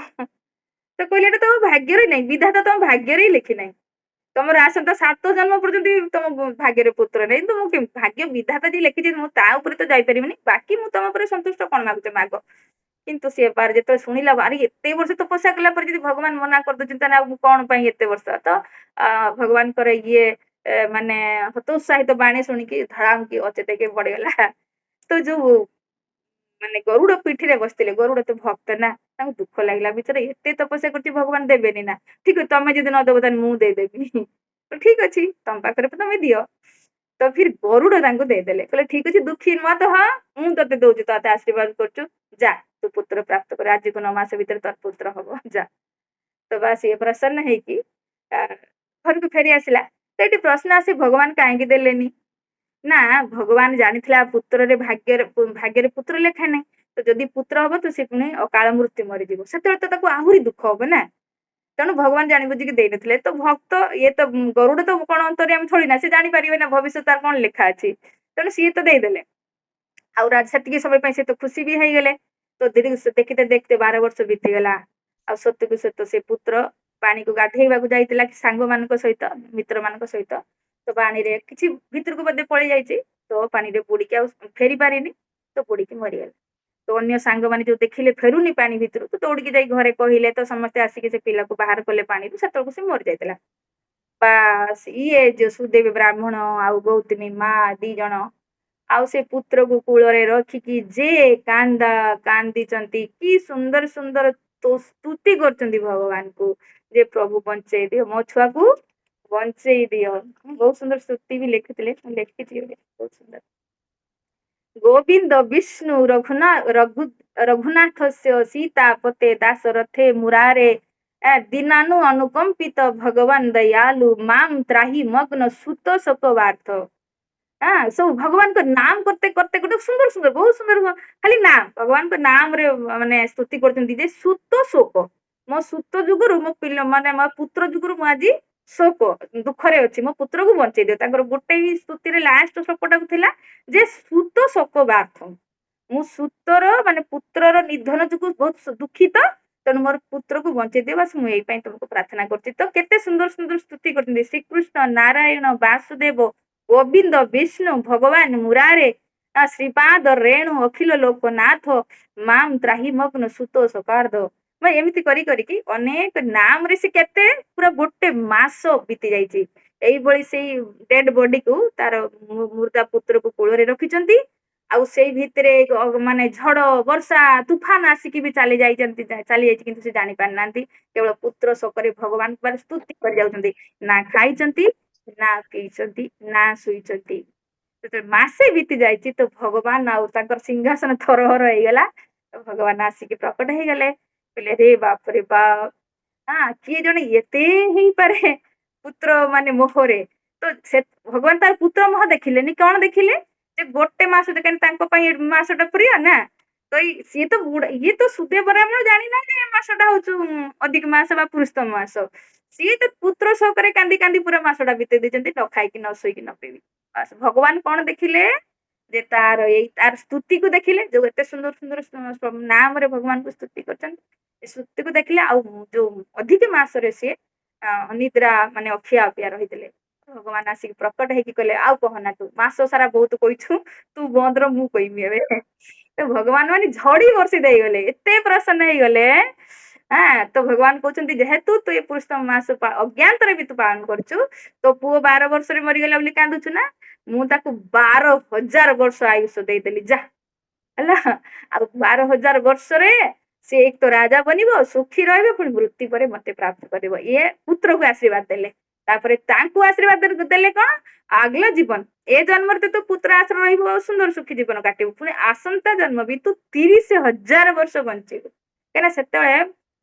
ତ କହିଲେ ଏଟା ତମ ଭାଗ୍ୟରେ ନାହିଁ ବିଧାତା ତମ ଭାଗ୍ୟରେ ହିଁ ଲେଖି ନାହିଁ ତମର ଆସନ୍ତା 7 ଜନ୍ମ ପର୍ଯ୍ୟନ୍ତ ତମ ଭାଗ୍ୟରେ ପୁତ୍ର ନାହିଁ ତ ମୁଁ ଭାଗ୍ୟ ବିଧାତା ଯିଏ ଲେଖିଛି ମୁଁ ତା ଉପରେ ତ ଯାଇପାରିବିନି ବାକି ମୁଁ ତମ ଉପରେ ସନ୍ତୁଷ୍ଟ କଣ ମାଗୁଛ ମାଗ କିନ୍ତୁ ସିଏ ବାର ଯେତେବେଳେ ଶୁଣିଲା ଆରେ ଏତେ ବର୍ଷ ତପସ୍ୟା କଲା ପରେ ଯଦି ଭଗବାନ ମନା କରିଦଉଛନ୍ତି ତାହେଲେ ଆଉ କଣ ପାଇଁ ଏତେ ବର୍ଷ ତ ଭଗବାନଙ୍କର ଇଏ ମାନେ ହତୋତ୍ସାହିତ ବାଣୀ ଶୁଣିକି ଧଡ଼ାମ କି ଅଚେତ ହେଇକି ପଡିଗଲା ତ ଯୋଉ ମାନେ ଗରୁଡ ପିଠିରେ ବସିଥିଲେ। ଗରୁଡ ତ ଭକ୍ତ ନା, ତାଙ୍କୁ ଦୁଃଖ ଲାଗିଲା, ବିଚାରା ଏତେ ତପସ୍ୟା କରୁଛି, ଭଗବାନ ଦେବେନି ନା। ଠିକ ଅଛି, ତମେ ଯଦି ନ ଦେବ ତାହେଲେ ମୁଁ ଦେଇଦେବି। ଠିକ ଅଛି, ତମ ପାଖରେ ତମେ ଦିଅ। ତ ଫିର ଗରୁଡ ତାଙ୍କୁ ଦେଇଦେଲେ, କହିଲେ ଠିକ ଅଛି, ଦୁଃଖୀ ନୁଆ ତ, ହଁ ମୁଁ ତତେ ଦଉଛି, ତତେ ଆଶୀର୍ବାଦ କରୁଛୁ, ଯା ତୁ ପୁତ୍ର ପ୍ରାପ୍ତ କର, ଆଜିକୁ 9 ମାସ ଭିତରେ ତୋର ପୁତ୍ର ହବ, ଯା। ତ ବା ସିଏ ପ୍ରସନ୍ନ ହେଇକି ଘରକୁ ଫେରି ଆସିଲା। ତ ଏଠି ପ୍ରଶ୍ନ ଆସେ, ଭଗବାନ କାହିଁକି ଦେଲେନି? ନା, ଭଗବାନ ଜାଣିଥିଲା ପୁତ୍ରରେ ଭାଗ୍ୟରେ ପୁତ୍ର ଲେଖା ନାହିଁ। ତ ଯଦି ପୁତ୍ର ହବ ତ ସେ ପୁଣି ଅକାଳ ମୃତ୍ୟୁ ମରିଯିବ, ସେତେବେଳେ ତ ତାକୁ ଆହୁରି ଦୁଃଖ ହବ ନା। ତେଣୁ ଭଗବାନ ଜାଣି ବୁଝିକି ଦେଇନଥିଲେ। ତ ଭକ୍ତ ଇଏ ତ ଗରୁଡ ତ କଣ ଅନ୍ତର୍ଯ୍ୟାମୀ ଥୋଡ଼ି ନା, ସେ ଜାଣିପାରିବେ ନା ଭବିଷ୍ୟତ ତାର କଣ ଲେଖା ଅଛି। ତେଣୁ ସିଏ ତ ଦେଇଦେଲେ। ଆଉ ରାଜା ସେତିକି ସମୟ ପାଇଁ ସେ ତ ଖୁସି ବି ହେଇଗଲେ। ତ ଦେଖିତେ ଦେଖତେ 12 ବର୍ଷ ବିତିଗଲା। ଆଉ ସତ୍ୟକୁ ସତ୍ୟ ସେ ପୁତ୍ର ପାଣିକୁ ଗାଧେଇବାକୁ ଯାଇଥିଲା ସାଙ୍ଗମାନଙ୍କ ସହିତ, ମିତ୍ର ମାନଙ୍କ ସହିତ। ତ ପାଣିରେ କିଛି ଭିତରକୁ ବୋଧେ ପଳେଇ ଯାଇଛି, ତ ପାଣିରେ ବୁଡିକି ଆଉ ଫେରି ପାରିନି, ତ ବୁଡିକି ମରିଗଲା। ତ ଅନ୍ୟ ସାଙ୍ଗମାନେ ଯୋଉ ଦେଖିଲେ ଫେରୁନି ପାଣି ଭିତରକୁ, ଦୌଡିକି ଯାଇ ଘରେ କହିଲେ, ତ ସମସ୍ତେ ଆସିକି ସେ ପିଲାକୁ ବାହାର କଲେ ପାଣିରୁ, ସେତେବେଳକୁ ସେ ମରି ଯାଇଥିଲା। ବାସ୍ ଇଏ ଯୋଉ ସୁଦେବ ବ୍ରାହ୍ମଣ ଆଉ ଗୌତମୀ ମା 2 ଜଣ, ଆଉ ସେ ପୁତ୍ରକୁ କୂଳରେ ରଖିକି ଯେ କାନ୍ଦିଛନ୍ତି, କି ସୁନ୍ଦର ସୁନ୍ଦର ସ୍ତୁତି କରୁଛନ୍ତି ଭଗବାନଙ୍କୁ, ଯେ ପ୍ରଭୁ ବଞ୍ଚେଇ ଦିଅ ମୋ ଛୁଆକୁ, ବଞ୍ଚେଇ ଦିଅ। ବହୁତ ସୁନ୍ଦର ସ୍ତୁତି ବି ଲେଖିଥିଲେ, ମୁଁ ଲେଖିଛି ବହୁତ ସୁନ୍ଦର। ଗୋବିନ୍ଦ ବିଷ୍ଣୁ ରଘୁନାଥସ୍ୟ ସୀତାପତେ ଦାଶରଥେ ମୁରାରେ ଦୀନାନୁ ଅନୁକମ୍ପିତ ଭଗବାନ ଦୟାଲୁ ମାମ୍ ତ୍ରାହି ମଗ୍ନ ସୁତ ଶୋକବାର୍ଥ। ସବୁ ଭଗବାନଙ୍କ ନାମ କରତେ କରତେ ଗୋଟେ ସୁନ୍ଦର ସୁନ୍ଦର ବହୁତ ସୁନ୍ଦର, ଖାଲି ନାମ ଭଗବାନଙ୍କ ନାମରେ ମାନେ ସ୍ତୁତି କରୁଛନ୍ତି, ଯେ ସୁତ ଶୋକ, ମୋ ସୁତ ଯୁଗରୁ ମୋ ପିଲା ମାନେ ମୋ ପୁତ୍ର ଯୁଗରୁ ମୁଁ ଆଜି ଶୋକ ଦୁଃଖରେ ଅଛି, ମୋ ପୁତ୍ରକୁ ବଞ୍ଚେଇ ଦିଅ। ତାଙ୍କର ଗୋଟେ ହିଁ ସ୍ତୁତିରେ ଲାଷ୍ଟ ଶୋକଟାକୁ ଥିଲା ଯେ ସୁତ ଶୋକ ବାର୍ଥ, ମୁଁ ସୁତର ମାନେ ପୁତ୍ରର ନିଧନ ଯୋଗୁ ବହୁତ ଦୁଃଖିତ, ତେଣୁ ମୋର ପୁତ୍ରକୁ ବଞ୍ଚେଇ ଦିଅ, ବାସ୍ ମୁଁ ଏଇ ପାଇଁ ତମକୁ ପ୍ରାର୍ଥନା କରୁଛି। ତ କେତେ ସୁନ୍ଦର ସୁନ୍ଦର ସ୍ତୁତି କରୁଛନ୍ତି ଶ୍ରୀକୃଷ୍ଣ, ନାରାୟଣ, ବାସୁଦେବ, ଗୋବିନ୍ଦ, ବିଷ୍ଣୁ, ଭଗବାନ ମୁରାରେ, ଶ୍ରୀପାଦ ରେଣୁ, ଅଖିଲ ଲୋକନାଥ, ମାମ୍ ତ୍ରାହି ମଗ୍ନ ସୁତ ଶୋକାର୍ଧ। ଏମିତି କରି କରିକି ଅନେକ ନାମରେ ସେ କେତେ ପୁରା ଗୋଟେ ମାସ ବିତି ଯାଇଛି। ଏଇଭଳି ସେଇ ଡେଡ ବଡିକୁ, ତାର ମୃତା ପୁତ୍ରକୁ କୂଳରେ ରଖିଛନ୍ତି। ଆଉ ସେଇ ଭିତରେ ମାନେ ଝଡ ବର୍ଷା ତୁଫାନ ଆସିକି ବି ଚାଲି ଯାଇଛି, କିନ୍ତୁ ସେ ଜାଣି ପାରିନାହାନ୍ତି। କେବଳ ପୁତ୍ର ଶୋକରେ ଭଗବାନଙ୍କୁ ସ୍ତୁତି କରି ଯାଉଛନ୍ତି। ନା ଖାଇଛନ୍ତି, ନା ପିଇଛନ୍ତି, ନା ଶୋଇଛନ୍ତି। ଯେତେବେଳେ ମାସେ ବିତି ଯାଇଛି, ତ ଭଗବାନ ଆଉ ତାଙ୍କର ସିଂହାସନ ଥରହର ହେଇଗଲା। ତ ଭଗବାନ ଆସିକି ପ୍ରକଟ ହେଇଗଲେ, କହିଲେ ରେ ବାପ ରେ ବାପ, କିଏ ଜଣେ ଏତେ ହେଇପାରେ ପୁତ୍ର ମାନେ ମୋହରେ। ତ ସେ ଭଗବାନ ତାର ପୁତ୍ର ମୋହ ଦେଖିଲେନି, କଣ ଦେଖିଲେ, ଯେ ଗୋଟେ ମାସ ଦେଖେନି, ତାଙ୍କ ପାଇଁ ଏ ମାସଟା ପ୍ରିୟ ନା। ତ ସିଏ ତ ଇଏ ତ ସୁଦେବ ବ୍ରାହ୍ମଣ ଜାଣିନାହାନ୍ତି ଏ ମାସଟା ହଉଛି ଅଧିକ ମାସ ବା ପୁରୁଷୋତ୍ତମ ମାସ। ସିଏ ତ ପୁତ୍ର ଶୋକରେ କାନ୍ଦି କାନ୍ଦି ପୁରା ମାସଟା ବିତେଇ ଦେଇଛନ୍ତି, ନ ଖାଇକି, ନ ଶୋଇକି, ନ ପିଇକି। ଭଗବାନ କଣ ଦେଖିଲେ, ଯେ ତାର ସ୍ତୁତିକୁ ଦେଖିଲେ, ଯୋଉ ଏତେ ସୁନ୍ଦର ସୁନ୍ଦର ନାମରେ ଭଗବାନଙ୍କୁ ସ୍ତୁତି କରିଛନ୍ତି, ଏ ସ୍ତୁତିକୁ ଦେଖିଲେ। ଆଉ ଯୋଉ ଅଧିକ ମାସରେ ସିଏ ନିଦ୍ରା ମାନେ ଅଖିଆ ଅପିଆ ରହିଥିଲେ। ଭଗବାନ ଆସିକି ପ୍ରକଟ ହେଇକି କହିଲେ, ଆଉ କହନା, ତୁ ମାସ ସାରା ବହୁତ କହିଛୁ, ତୁ ବନ୍ଦର ମୁଁ କହିବି ଏବେ। ତ ଭଗବାନ ମାନେ ଝଡି ବର୍ଷି ଦେଇଗଲେ, ଏତେ ପ୍ରସନ୍ନ ହେଇଗଲେ। ତ ଭଗବାନ କହୁଛନ୍ତି, ଯେହେତୁ ତୁ ଏ ପୁରୁଷୋତ୍ତମ ମାସ ଅଜ୍ଞାତରେ ବି ତୁ ପାଳନ କରୁଛୁ, ତୋ ପୁଅ 12 ବର୍ଷରେ ମରିଗଲା ବୋଲି କାନ୍ଦୁଛୁ ନା, ମୁଁ ତାକୁ 12,000 ବର୍ଷ ଆୟୁଷ ଦେଇଦେଲି, ଯା ହେଲା। ଆଉ 12,000 ବର୍ଷରେ ସେ ଏକ ତ ରାଜା ବନିବ, ସୁଖୀ ରହିବ, ପୁଣି ମୃତ୍ୟୁ ପରେ ମତେ ପ୍ରାପ୍ତ କରିବ। ଇଏ ପୁତ୍ରକୁ ଆଶୀର୍ବାଦ ଦେଲେ। ତାପରେ ତାଙ୍କୁ ଆଶୀର୍ବାଦ ଦେଲେ କଣ, ଆଗଲା ଜୀବନ, ଏ ଜନ୍ମରେ ତ ପୁତ୍ର ଆଶ୍ରୟ ରହିବ, ସୁନ୍ଦର ସୁଖୀ ଜୀବନ କାଟିବୁ, ପୁଣି ଆସନ୍ତା ଜନ୍ମ ବି ତୁ 30,000 ବର୍ଷ ବଞ୍ଚିବୁ। କାହିଁକିନା ସେତେବେଳେ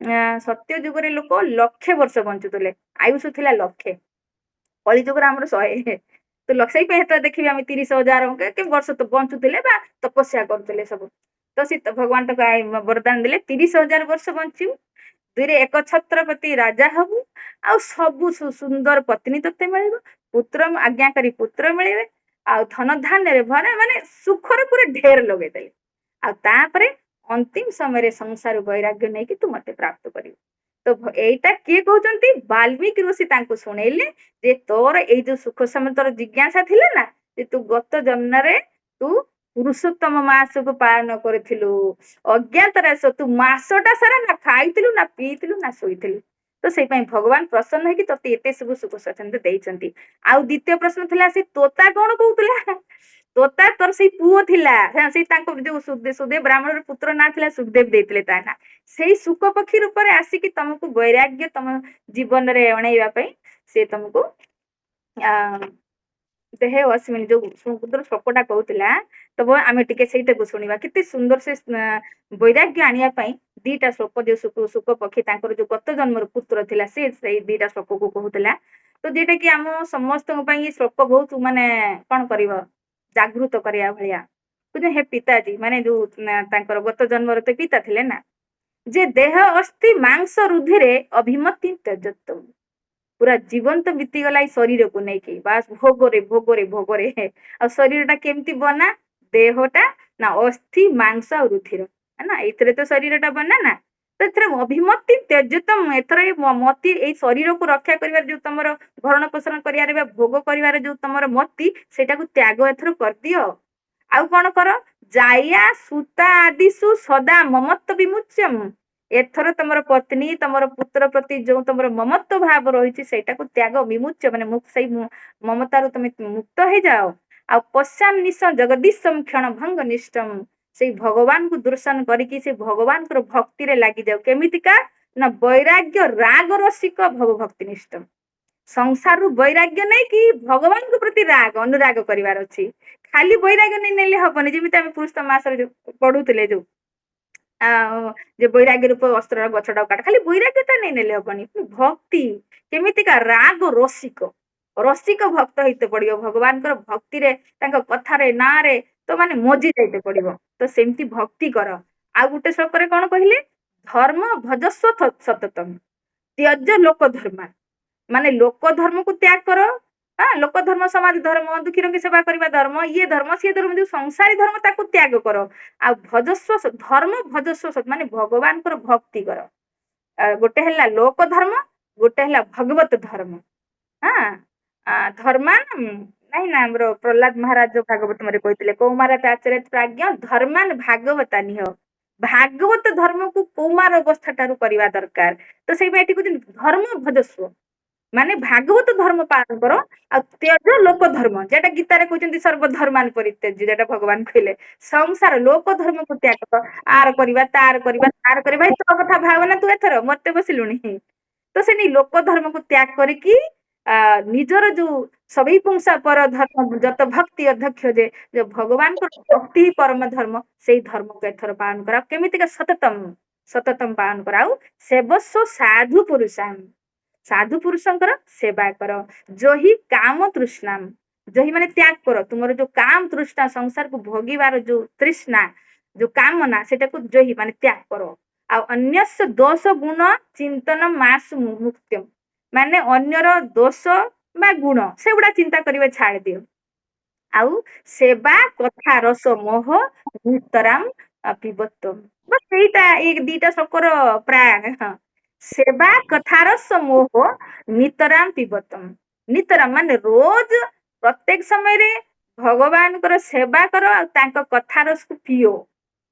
ସତ୍ୟ ଯୁଗରେ ଲୋକ 1,00,000 ବର୍ଷ ବଞ୍ଚୁଥିଲେ, ଆୟୁଷ ଥିଲା 1,00,000। କଳି ଯୁଗରେ ଆମର 100। ତ ସେଇ ପାଇଁ ହେତେବେଳେ ଦେଖିବି ଆମେ 30,000 କି ବର୍ଷ ତ ବଞ୍ଚୁଥିଲେ ବା ତପସ୍ୟା କରୁଥିଲେ ସବୁ। ତ ସେ ଭଗବାନ ତାକୁ ବରଦାନ ଦେଲେ, 30,000 ବର୍ଷ ବଞ୍ଚିବୁ, 2ରେ ଏକ ଛତ୍ରପତି ରାଜା ହବୁ, ଆଉ ସବୁ ସୁନ୍ଦର ପତ୍ନୀ ତତେ ମିଳିବ, ପୁତ୍ର ଆଜ୍ଞାକାରୀ ପୁତ୍ର ମିଳିବେ, ଆଉ ଧନ ଧାନ୍ୟରେ ଭରା, ମାନେ ସୁଖରେ ପୁରା ଢେର ଲଗେଇଦେଲେ। ଆଉ ତାପରେ ଅନ୍ତିମ ସମୟରେ ସଂସାର ବୈରାଗ୍ୟ ନେଇକି ତୁ ମତେ ପ୍ରାପ୍ତ କରିବୁ। ତ ଏଇଟା କିଏ କହୁଛନ୍ତି, ବାଲ୍ମୀକି ଋଷି ତାଙ୍କୁ ଶୁଣେଇଲେ, ଯେ ତୋର ଏଇ ଯୋଉ ସୁଖ ସମୟ ତୋର ଜିଜ୍ଞାସା ଥିଲା ନା, ଯେ ତୁ ଗତ ଜନ୍ମରେ ତୁ ପୁରୁଷୋତ୍ତମ ମାସକୁ ପାଳନ କରିଥିଲୁ, ଅଜ୍ଞାତରେ ତୁ ମାସଟା ସାରା ନା ଖାଇଥିଲୁ, ନା ପିଇଥିଲୁ, ନା ଶୋଇଥିଲୁ। ତ ସେଇ ପାଇଁ ଭଗବାନ ପ୍ରସନ୍ନ ହେଇକି ତତେ ଏତେ ସବୁ ସୁଖ ସ୍ୱାଚ୍ଛନ୍ଦ୍ୟ ଦେଇଛନ୍ତି। ଆଉ ଦ୍ୱିତୀୟ ପ୍ରଶ୍ନ ଥିଲା, ସେ ତୋତା କଣ କହୁଥିଲା, ତୋତା ତୋର ସେଇ ପୁଅ ଥିଲା, ସେଇ ତାଙ୍କ ଯୋଉ ସୁଦେବ ବ୍ରାହ୍ମଣର ପୁତ୍ର ନାଁ ଥିଲା ସୁଖଦେବ ଦେଇଥିଲେ ତା ନାଁ। ସେଇ ଶୁକ ପକ୍ଷୀ ରୂପରେ ଆସିକି ତମକୁ ବୈରାଗ୍ୟ ତମ ଜୀବନରେ ଅଣେଇବା ପାଇଁ ସେ ତମକୁ ଆ ଦେହେ ଅଶ୍ମିନୀ ଯୋଉ ସମୁଦ୍ର ଶ୍ଳୋକଟା କହୁଥିଲା, ତ ଆମେ ଟିକେ ସେଇଟାକୁ ଶୁଣିବା। କେତେ ସୁନ୍ଦର ସେ ବୈରାଗ୍ୟ ଆଣିବା ପାଇଁ ଦିଟା ଶ୍ଳୋକ, ଯୋଉ ଶୁକ ପକ୍ଷୀ ତାଙ୍କର ଯୋଉ ଗତ ଜନ୍ମର ପୁତ୍ର ଥିଲା, ସେ ସେଇ ଦିଟା ଶ୍ଳୋକକୁ କହୁଥିଲା। ତ ଯୋଉଟା କି ଆମ ସମସ୍ତଙ୍କ ପାଇଁ ଏ ଶ୍ଳୋକ ବହୁତ ମାନେ କଣ କରିବ, ଜାଗୃତ କରିବା ଭଳିଆ। ହେ ପିତାଜୀ ମାନେ ଯୋଉ ତାଙ୍କର ଗତ ଜନ୍ମର ତ ପିତା ଥିଲେ ନା, ଯେ ଦେହ ଅସ୍ଥି ମାଂସ ରୁଧିରେ ଅଭିମତି ତ୍ୟଜତ୍ୱ। ପୁରା ଜୀବନ୍ତ ବିତିଗଲା ଏଇ ଶରୀରକୁ ନେଇକି, ବାସ୍ ଭୋଗରେ ଭୋଗରେ ଭୋଗରେ। ଆଉ ଶରୀର ଟା କେମିତି ବନା, ଦେହଟା ନା ଅସ୍ଥି ମାଂସ ଆଉ ରୁଧିର, ନା ଏଇଥିରେ ତ ଶରୀର ଟା ବନା ନା। ତ ଏଥିରେ ଅଭିମତି ତ୍ୟଜତମ, ଏଥର ଏଇ ମତି, ଏଇ ଶରୀରକୁ ରକ୍ଷା କରିବାର ଯୋଉ ତମର ଭରଣ ପୋଷଣ କରିବାରେ ବା ଭୋଗ କରିବାରେ ଯୋଉ ତମର ମତି, ସେଇଟାକୁ ତ୍ୟାଗ ଏଥର କରିଦିଅ। ଆଉ କଣ କର, ଜାୟା ସୂତା ଆଦିଷୁ ସଦା ମମତ୍ଵ ବିମୁଚ୍ୟମ୍। ଏଥର ତମର ପତ୍ନୀ ତମର ପୁତ୍ର ପ୍ରତି ଯୋଉ ତମର ମମତ୍ଵ ଭାବ ରହିଛି ସେଇଟାକୁ ତ୍ୟାଗ, ବିମୁଚ୍ୟ ମାନେ ସେଇ ମମତାରୁ ତମେ ମୁକ୍ତ ହେଇଯାଅ। ଆଉ ପଶ୍ଚାନ୍ ନିଶ ଜଗଦୀଶମ କ୍ଷଣ ଭଙ୍ଗ ନିଷ୍ଠମ୍, ସେଇ ଭଗବାନଙ୍କୁ ଦର୍ଶନ କରିକି ସେ ଭଗବାନଙ୍କର ଭକ୍ତିରେ ଲାଗିଯାଉ। କେମିତିକା ନା ବୈରାଗ୍ୟ ରାଗ ରସିକ ଭବ ଭକ୍ତି ନିଷ୍ଠ। ସଂସାରରୁ ବୈରାଗ୍ୟ ନେଇକି ଭଗବାନଙ୍କ ପ୍ରତି ରାଗ ଅନୁରାଗ କରିବାର ଅଛି। ଖାଲି ବୈରାଗ୍ୟ ନେଇ ନେଲେ ହବନି, ଯେମିତି ଆମେ ପୁରୁଷ ମାସରେ ଯୋଉ ପଢୁଥିଲେ ଯୋଉ ଯେ ବୈରାଗ୍ୟ ରୂପ ଅସ୍ତ୍ରର ଗଛଟାକୁ କାଟ, ଖାଲି ବୈରାଗ୍ୟତା ନେଇ ନେଲେ ହବନି, ଭକ୍ତି କେମିତିକା ରାଗ ରସିକ, ରସିକ ଭକ୍ତ ହେଇତେ ପଡିବ ଭଗବାନଙ୍କର ଭକ୍ତିରେ, ତାଙ୍କ କଥାରେ ନାଁରେ ତ ମାନେ ମଜି ଯାଇତେ ପଡିବ। ତ ସେମିତି ଭକ୍ତି କର। ଆଉ ଗୋଟେ ଶ୍ଳୋକରେ କଣ କହିଲେ, ଧର୍ମ ଭଜସ୍ୱ ସତତମ୍ ତ୍ୟଜ ଲୋକ ଧର୍ମା, ମାନେ ଲୋକ ଧର୍ମକୁ ତ୍ୟାଗ କର। ଲୋକ ଧର୍ମ, ସମାଜ ଧର୍ମ, ଦୁଃଖୀ ରଙ୍କି ସେବା କରିବା ଧର୍ମ, ଇଏ ଧର୍ମ ସିଏ ଧର୍ମ, ଯୋଉ ସଂସାରୀ ଧର୍ମ ତାକୁ ତ୍ୟାଗ କର। ଆଉ ଭଜସ୍ୱ ଧର୍ମ, ଭଜସ୍ୱ ମାନେ ଭଗବାନଙ୍କର ଭକ୍ତି କର। ଗୋଟେ ହେଲା ଲୋକ ଧର୍ମ, ଗୋଟେ ହେଲା ଭଗବତ ଧର୍ମ। ଧର୍ମାନ ନାଇଁ ନା, ଆମର ପ୍ରହ୍ଲାଦ ମହାରାଜ ଯୋଉ ଭାଗବତରେ କହିଥିଲେ, କୌମାର ଆଚରେତ୍ ପ୍ରାଜ୍ଞ ଧର୍ମାନ ଭାଗବତା ନିହ। ଭାଗବତ ଧର୍ମକୁ କୌମାର ଅବସ୍ଥା ଠାରୁ କରିବା ଦରକାର। ତ ସେଇ ପାଇଁ ଏଠି କହୁଛନ୍ତି ଧର୍ମ ଭଜସ୍ୱ, ମାନେ ଭାଗବତ ଧର୍ମ ପାଳନ କର। ଆଉ ତ୍ୟଜ ଲୋକ ଧର୍ମ, ଯେଟା ଗୀତାରେ କହୁଛନ୍ତି ସର୍ବଧର୍ମାନ ପରିତ୍ୟଜ୍ୟ, ଯେଟା ଭଗବାନ କହିଲେ ସଂସାର ଲୋକ ଧର୍ମକୁ ତ୍ୟାଗ କର। ଆର କରିବା ତାର କରିବା ତାର କରିବା, ଭାଇ ତୋ କଥା ଭାବନା ତୁ ଏଥର ମରତେ ବସିଲୁଣି। ତ ସେ ଲୋକ ଧର୍ମକୁ ତ୍ୟାଗ କରିକି ନିଜର ଯୋଉ ସବୈ ପୁଂସା ପର ଧର୍ମ ଯତ ଭକ୍ତି ଅଧ୍ୟକ୍ଷ, ଯେ ଯୋଉ ଭଗବାନଙ୍କର ଭକ୍ତି ପରମ ଧର୍ମ, ସେଇ ଧର୍ମକୁ ଏଥର ପାଳନ କର। ଆଉ କେମିତିକା ସତତମ, ସତତମ ପାଳନ କର। ଆଉ ସେବସ୍ୱ ସାଧୁ ପୁରୁଷାନ୍, ସାଧୁ ପୁରୁଷଙ୍କର ସେବା କର। ଜହି କାମ ତୃଷ୍ଣାମ୍, ଜହି ମାନେ ତ୍ୟାଗ କର, ତୁମର ଯୋଉ କାମ ତୃଷ୍ଣା, ସଂସାରକୁ ଭୋଗିବାର ଯୋଉ ତୃଷ୍ଣା, ଯୋଉ କାମନା, ସେଟାକୁ ଜହି ମାନେ ତ୍ୟାଗ କର। ଆଉ ଅନ୍ୟସ୍ୟ ଦୋଷ ଗୁଣ ଚିନ୍ତନ ମାସୁ ମୁକ୍ତ୍ୟମ୍, ମାନେ ଅନ୍ୟର ଦୋଷ ବା ଗୁଣ ସେଗୁଡା ଚିନ୍ତା କରିବା ଛାଡି ଦିଅ। ଆଉ ସେବା କଥା ରସ ମୋହ ନିତରାମ ପିବତ୍ୱମ୍, ସେଇଟା ଏଇ ଦିଟା ଶ୍ଳୋକର ପ୍ରାୟ। ସେବା କଥାର ସମୋହ ନିତରାମ ପିବତମ, ନିତରାମ ମାନେ ରୋଜ ପ୍ରତ୍ୟେକ ସମୟରେ ଭଗବାନଙ୍କର ସେବା କର, ଆଉ ତାଙ୍କ କଥା ରସକୁ ପିଓ,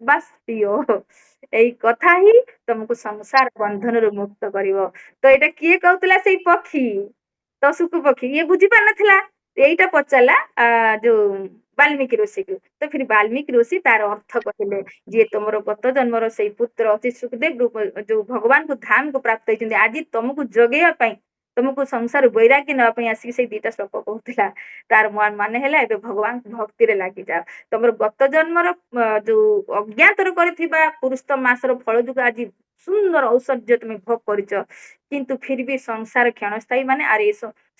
ବାସ୍ ପିଓ। ଏଇ କଥା ହିଁ ତମକୁ ସଂସାର ବନ୍ଧନରୁ ମୁକ୍ତ କରିବ। ତ ଏଇଟା କିଏ କହୁଥିଲା, ସେଇ ପକ୍ଷୀ ତ ଶୁକୁ ପକ୍ଷୀ, ଇଏ ବୁଝି ପାରିନଥିଲା। ଏଇଟା ପଚାରିଲା ଯୋଉ ବାଲ୍ମୀକି ଋଷିକୁ। ତ ଫିର ବାଲ୍ମୀକି ଋଷି ତାର ଅର୍ଥ କହିଲେ, ଯିଏ ତମର ଗତ ଜନ୍ମର ସେଇ ପୁତ୍ର ଅଛି ସୁଖଦେବ, ଯୋଉ ଭଗବାନଙ୍କୁ ଧାମକୁ ପ୍ରାପ୍ତ ହେଇଛନ୍ତି, ଆଜି ତମକୁ ଜଗେଇବା ପାଇଁ, ତମକୁ ସଂସାର ବୈରାଗ୍ୟ ନେବା ପାଇଁ ଆସିକି ସେଇ ଦିଟା ଶ୍ଳୋକ କହୁଥିଲା। ତାର ମାନେ ହେଲା, ଏବେ ଭଗବାନ ଭକ୍ତିରେ ଲାଗିଯାଅ। ତମର ଗତ ଜନ୍ମର ଯୋଉ ଅଜ୍ଞାତରେ କରିଥିବା ପୁରୁଷ ମାସର ଫଳ ଯୋଗୁ ଆଜି ସୁନ୍ଦର ଔଷଧ୍ୟ ତମେ ଭୋଗ କରିଛ, କିନ୍ତୁ ଫିର ବି ସଂସାର କ୍ଷଣସ୍ଥାୟୀ, ମାନେ ଆରେ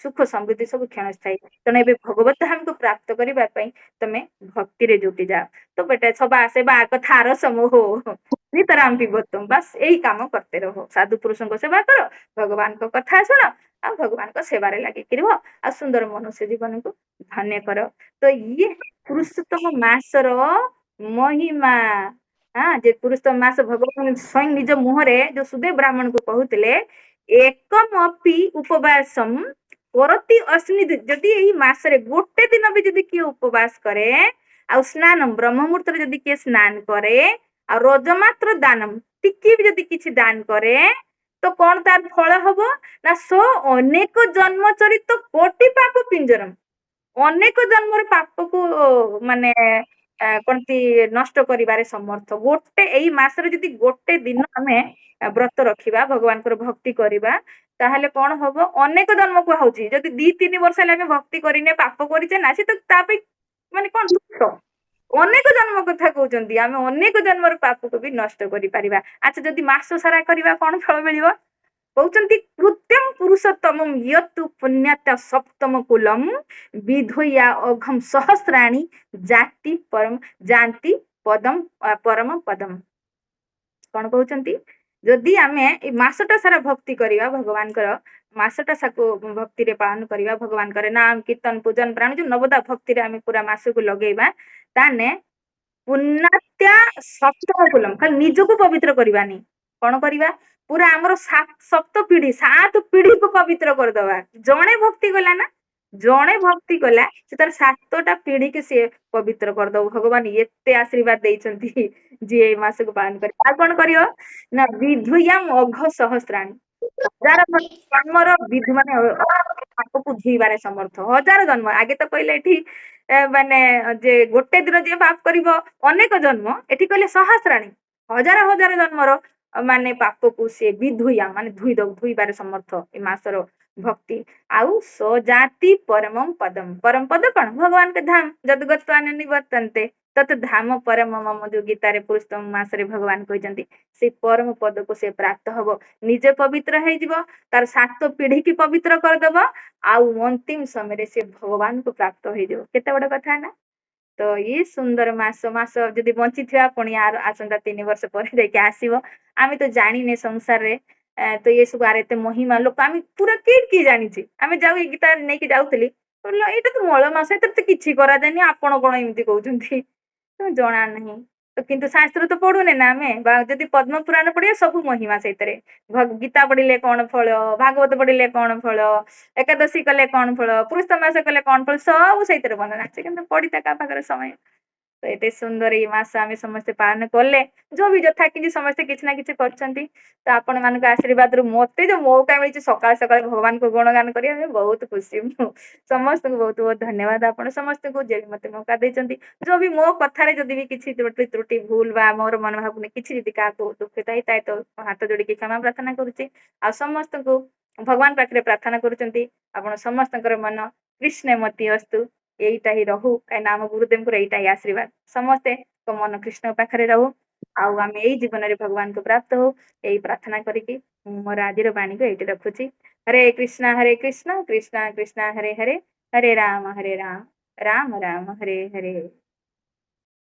ସୁଖ ସମୃଦ୍ଧି ସବୁ କ୍ଷଣସ୍ଥାୟୀ। ତେଣୁ ଏବେ ଭଗବତ ଧାମକୁ ପ୍ରାପ୍ତ କରିବା ପାଇଁ ତମେ ଭକ୍ତିରେ ଜୁଟି ଯାଅ। ତ ବେଟା ସବା ସେବା କଥା ରସ ମୋହ ନିତରାମ ପିବତ୍ୱମ୍, ବାସ୍ ଏଇ କାମ କରତେ ରହ। ସାଧୁ ପୁରୁଷଙ୍କ ସେବା କର, ଭଗବାନଙ୍କ କଥା ଶୁଣ, ଆଉ ଭଗବାନଙ୍କ ସେବାରେ ଲାଗିକି ରୁହ, ଆଉ ସୁନ୍ଦର ମନୁଷ୍ୟ ଜୀବନକୁ ଧନ୍ୟ କର। ତ ଇଏ ପୁରୁଷୋତ୍ତମ ମାସର ମହିମା। ଯେ ପୁରୁଷୋତ୍ତମ ମାସ ଭଗବାନ ସ୍ୱୟଂ ନିଜ ମୁହଁରେ ଯୋଉ ସୁଦେବ ବ୍ରାହ୍ମଣଙ୍କୁ କହୁଥିଲେ, ଏକମ ଅପି ଉପବାସମ୍ କରତି ଅସ୍ମି, ଯଦି ଏଇ ମାସରେ ଗୋଟେ ଦିନ ବି ଯଦି କିଏ ଉପବାସ କରେ, ଆଉ ସ୍ନାନ ବ୍ରହ୍ମ ମୁହୂର୍ତ୍ତରେ ଯଦି କିଏ ସ୍ନାନ କରେ, ଆଉ ରୋଜ ମାତ୍ର ଦାନମ ଟିକେ ବି ଯଦି କିଛି ଦାନ କରେ, ତ କଣ ତାର ଫଳ ହବ ନା, ସୋ ଅନେକ ଜନ୍ମ ଚରିତ କୋଟି ପାପ ପିଞ୍ଜରମ୍, ଅନେକ ଜନ୍ମର ପାପକୁ ମାନେ କଣତି ନଷ୍ଟ କରିବାରେ ସମର୍ଥ। ଗୋଟେ ଏଇ ମାସରେ ଯଦି ଗୋଟେ ଦିନ ଆମେ ବ୍ରତ ରଖିବା, ଭଗବାନଙ୍କର ଭକ୍ତି କରିବା, ତାହେଲେ କଣ ହବ? ଅନେକ ଜନ୍ମକୁ ହଉଛି। ଯଦି 2-3 ବର୍ଷ ହେଲେ ଆମେ ଭକ୍ତି କରିନେ, ପାପ କରିଛେ ନା, ସେ ତ ତା ପାଇଁ ମାନେ କଣ ଦୁଃଖ। ଅନେକ ଜନ୍ମ କଥା କହୁଛନ୍ତି, ଆମେ ଅନେକ ଜନ୍ମର ପାପକୁ ବି ନଷ୍ଟ କରିପାରିବା। ଆଚ୍ଛା, ଯଦି ମାସ ସାରା କରିବା କଣ ଫଳ ମିଳିବ? କହୁଛନ୍ତି କୃତ୍ୟମ ପୁରୁଷୋତ୍ତମମ୍ ୟତୁ ପୁଣ୍ୟତ ସପ୍ତମ କୁଲମ୍ ବିଧୋୟା ଅଘମ୍ ସହସ୍ରାଣୀ ଜାତି ପରମ ଯାନ୍ତି ପଦମ ପରମ ପଦମ। କଣ କହୁଛନ୍ତି? ଯଦି ଆମେ ଏଇ ମାସଟା ସାରା ଭକ୍ତି କରିବା ଭଗବାନଙ୍କର, ମାସଟା ସାକୁ ଭକ୍ତିରେ ପାଳନ କରିବା, ଭଗବାନଙ୍କର ନାମ କୀର୍ତ୍ତନ ପୂଜନ ପ୍ରାଣ ଯୋଉ ନବଦା ଭକ୍ତିରେ ଆମେ ପୁରା ମାସକୁ ଲଗେଇବା, ତାହେଲେ ପୁଣ୍ୟାତ୍ୟା ସପ୍ତମ କୁଲମ, ଖାଲି ନିଜକୁ ପବିତ୍ର କରିବାନି, କଣ କରିବା? ପୁରା ଆମର ସପ୍ତ ପିଢି, 7 ପିଢିକୁ ପବିତ୍ର କରିଦବା। ଜଣେ ଭକ୍ତି କଲା ନା, ଜଣେ ଭକ୍ତି କଲା, ସେ ତାର 7ଟା ପିଢିକି ସିଏ ପବିତ୍ର କରିଦବ। ଭଗବାନ ଏତେ ଆଶୀର୍ବାଦ ଦେଇଛନ୍ତି ଯିଏ ଏଇ ମାସକୁ ପାଳନ କରି। ଆଉ କଣ କରିବ ନା, ବିଧୁୟାମ ଅଘ ସହସ୍ରାଣୀ, ହଜାର ଜନ୍ମର ବିଧୁ ମାନେ ପାପକୁ ଧୋଇବାରେ ସମର୍ଥ। ହଜାର ଜନ୍ମ, ଆଗେ ତ କହିଲେ ଏଠି ମାନେ ଯେ ଗୋଟେ ଦିନ ଯିଏ ପାପ କରିବ ଅନେକ ଜନ୍ମ, ଏଠି କହିଲେ ସହସ୍ରାଣୀ, ହଜାର ହଜାର ଜନ୍ମର ମାନେ ପାପକୁ ସିଏ ବିଧୁୟା ମାନେ ଧୋଇ ଦବ, ଧୋଇବାରେ ସମର୍ଥ ଏ ମାସର ଭକ୍ତି। ଆଉ ସଜାତି ପରମମ ପଦମ, ପରମ ପଦ କଣ? ଭଗବାନଙ୍କ ଧାମ। ଯଦଗତ୍ୱାନ ନିବର୍ତ୍ତନ୍ତେ ତତ ଧାମ ପରମ ମମ, ଯୋଉ ଗୀତାରେ ପୁରୁଷୋତ୍ତମ ମାସରେ ଭଗବାନ କହିଛନ୍ତି, ସେ ପରମ ପଦକୁ ସେ ପ୍ରାପ୍ତ ହବ। ନିଜେ ପବିତ୍ର ହେଇଯିବ, ତାର 7 ପିଢିକି ପବିତ୍ର କରିଦବ, ଆଉ ଅନ୍ତିମ ସମୟରେ ସେ ଭଗବାନଙ୍କୁ ପ୍ରାପ୍ତ ହେଇଯିବ। କେତେ ବଡ କଥା ନା? ତ ଇଏ ସୁନ୍ଦର ମାସ, ମାସ ଯଦି ବଞ୍ଚିଥିବା ପୁଣି ଆସନ୍ତା 3 ବର୍ଷ ପରେ ଯାଇକି ଆସିବ। ଆମେ ତ ଜାଣିନେ ସଂସାରରେ ତ ଏ ସବୁ ଆର ଏତେ ମହିମା, ଲୋକ ଆମେ ପୁରା କିଏ ଜାଣିଛି? ଆମେ ଯାଉ ଏଇ ଗୀତା ନେଇକି ଯାଉଥିଲି, କହିଲ ଏଇଟା ତ ମଳ ମାସ, ଏଥିରେ ତ କିଛି କରାଯାଏନି, ଆପଣ କଣ ଏମିତି କହୁଛନ୍ତି? ତ ଜଣା ନାହିଁ। ତ କିନ୍ତୁ ଶାସ୍ତ୍ର ତ ପଢୁନେ ନା ଆମେ, ବା ଯଦି ପଦ୍ମ ପୁରାଣ ପଢିବା, ସବୁ ମହିମା ସେଇଥିରେ। ଗୀତା ପଢିଲେ କଣ ଫଳ, ଭାଗବତ ପଢିଲେ କଣ ଫଳ, ଏକାଦଶୀ କଲେ କଣ ଫଳ, ପୁରୁଷ ମାସ କଲେ କଣ ଫଳ, ସବୁ ସେଇଥିରେ ବର୍ଣ୍ଣନା ଅଛି। କିନ୍ତୁ ପଢିତା କାହା ପାଖରେ ସମୟ। ତ ଏତେ ସୁନ୍ଦର ଏଇ ମାସ ଆମେ ସମସ୍ତେ ପାଳନ କଲେ, ଯୋଉ ବି ଯଥା କିଛି ସମସ୍ତେ କିଛି ନା କିଛି କରିଛନ୍ତି। ତ ଆପଣ ମାନଙ୍କ ଆଶୀର୍ବାଦରୁ ମତେ ଯୋଉ ମୌକା ମିଳିଛି ସକାଳ ସକାଳ ଭଗବାନଙ୍କୁ ଗୁଣଗାନ କରିବା, ପାଇଁ ବହୁତ ଖୁସି ମୁଁ। ସମସ୍ତଙ୍କୁ ବହୁତ ବହୁତ ଧନ୍ୟବାଦ। ଆପଣ ସମସ୍ତଙ୍କୁ ଯେ ବି ମତେ ମୌକା ଦେଇଛନ୍ତି, ଯୋଉ ବି ମୋ କଥାରେ ଯଦି ବି କିଛି ତ୍ରୁଟି ଭୁଲ ବା ମୋର ମନୋଭାବନେ କିଛି ଯଦି କାହାକୁ ଦୁଃଖିତ ହେଇଥାଏ, ତ ହାତ ଯୋଡିକି କ୍ଷମା ପ୍ରାର୍ଥନା କରୁଛି। ଆଉ ସମସ୍ତଙ୍କୁ ଭଗବାନ ପାଖରେ ପ୍ରାର୍ଥନା କରୁଛନ୍ତି, ଆପଣ ସମସ୍ତଙ୍କର ମନ କୃଷ୍ଣମତୀ ଅସ୍ତୁ, ଏଇଟା ହିଁ ରହୁ। କାହିଁକିନା ଆମ ଗୁରୁଦେବଙ୍କର ଏଇଟା ହିଁ ଆଶୀର୍ବାଦ, ସମସ୍ତେ ମନ କୃଷ୍ଣ ପାଖରେ ରହୁ, ଆଉ ଆମେ ଏଇ ଜୀବନରେ ଭଗବାନଙ୍କୁ ପ୍ରାପ୍ତ ହଉ, ଏଇ ପ୍ରାର୍ଥନା କରିକି ମୁଁ ମୋର ଆଜିର ବାଣୀକୁ ଏଇଠି ରଖୁଛି। ହରେ କୃଷ୍ଣ କୃଷ୍ଣ କୃଷ୍ଣ ହରେ ହରେ, ହରେ ରାମ ରାମ ରାମ ହରେ ହରେ।